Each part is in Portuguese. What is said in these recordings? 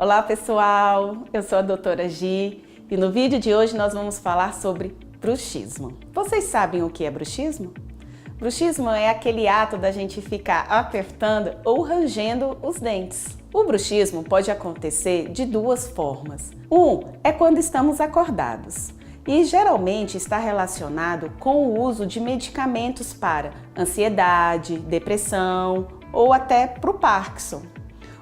Olá pessoal, eu sou a doutora Gi e no vídeo de hoje nós vamos falar sobre bruxismo. Vocês sabem o que é bruxismo? Bruxismo é aquele ato da gente ficar apertando ou rangendo os dentes. O bruxismo pode acontecer de duas formas. Um é quando estamos acordados e geralmente está relacionado com o uso de medicamentos para ansiedade, depressão ou até para o Parkinson.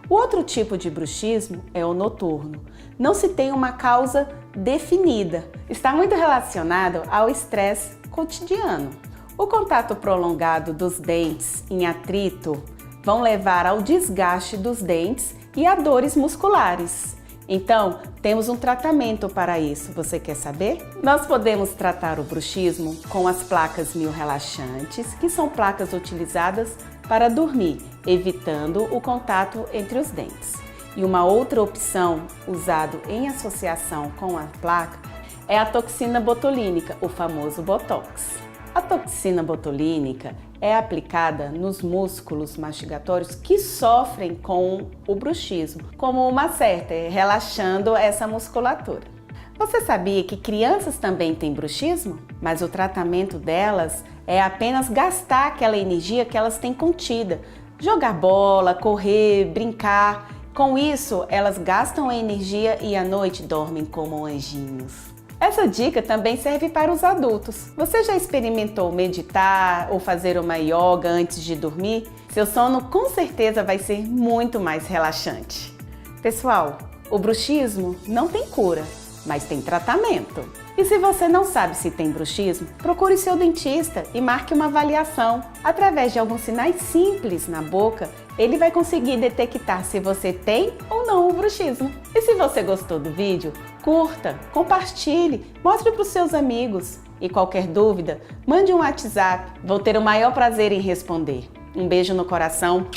O outro tipo de bruxismo é o noturno. Não se tem uma causa definida. Está muito relacionado ao estresse cotidiano. O contato prolongado dos dentes em atrito vão levar ao desgaste dos dentes e a dores musculares. Então, temos um tratamento para isso. Você quer saber? Nós podemos tratar o bruxismo com as placas mio-relaxantes, que são placas utilizadas para dormir, evitando o contato entre os dentes. E uma outra opção, usado em associação com a placa, é a toxina botulínica, o famoso Botox. A toxina botulínica é aplicada nos músculos mastigatórios que sofrem com o bruxismo, como uma masseter, relaxando essa musculatura. Você sabia que crianças também têm bruxismo? Mas o tratamento delas é apenas gastar aquela energia que elas têm contida. Jogar bola, correr, brincar. Com isso, elas gastam a energia e à noite dormem como anjinhos. Essa dica também serve para os adultos. Você já experimentou meditar ou fazer uma yoga antes de dormir? Seu sono com certeza vai ser muito mais relaxante. Pessoal, o bruxismo não tem cura, mas tem tratamento. E se você não sabe se tem bruxismo, procure seu dentista e marque uma avaliação. Através de alguns sinais simples na boca, ele vai conseguir detectar se você tem ou não o bruxismo. E se você gostou do vídeo, curta, compartilhe, mostre para os seus amigos. E qualquer dúvida, mande um WhatsApp. Vou ter o maior prazer em responder. Um beijo no coração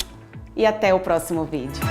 e até o próximo vídeo.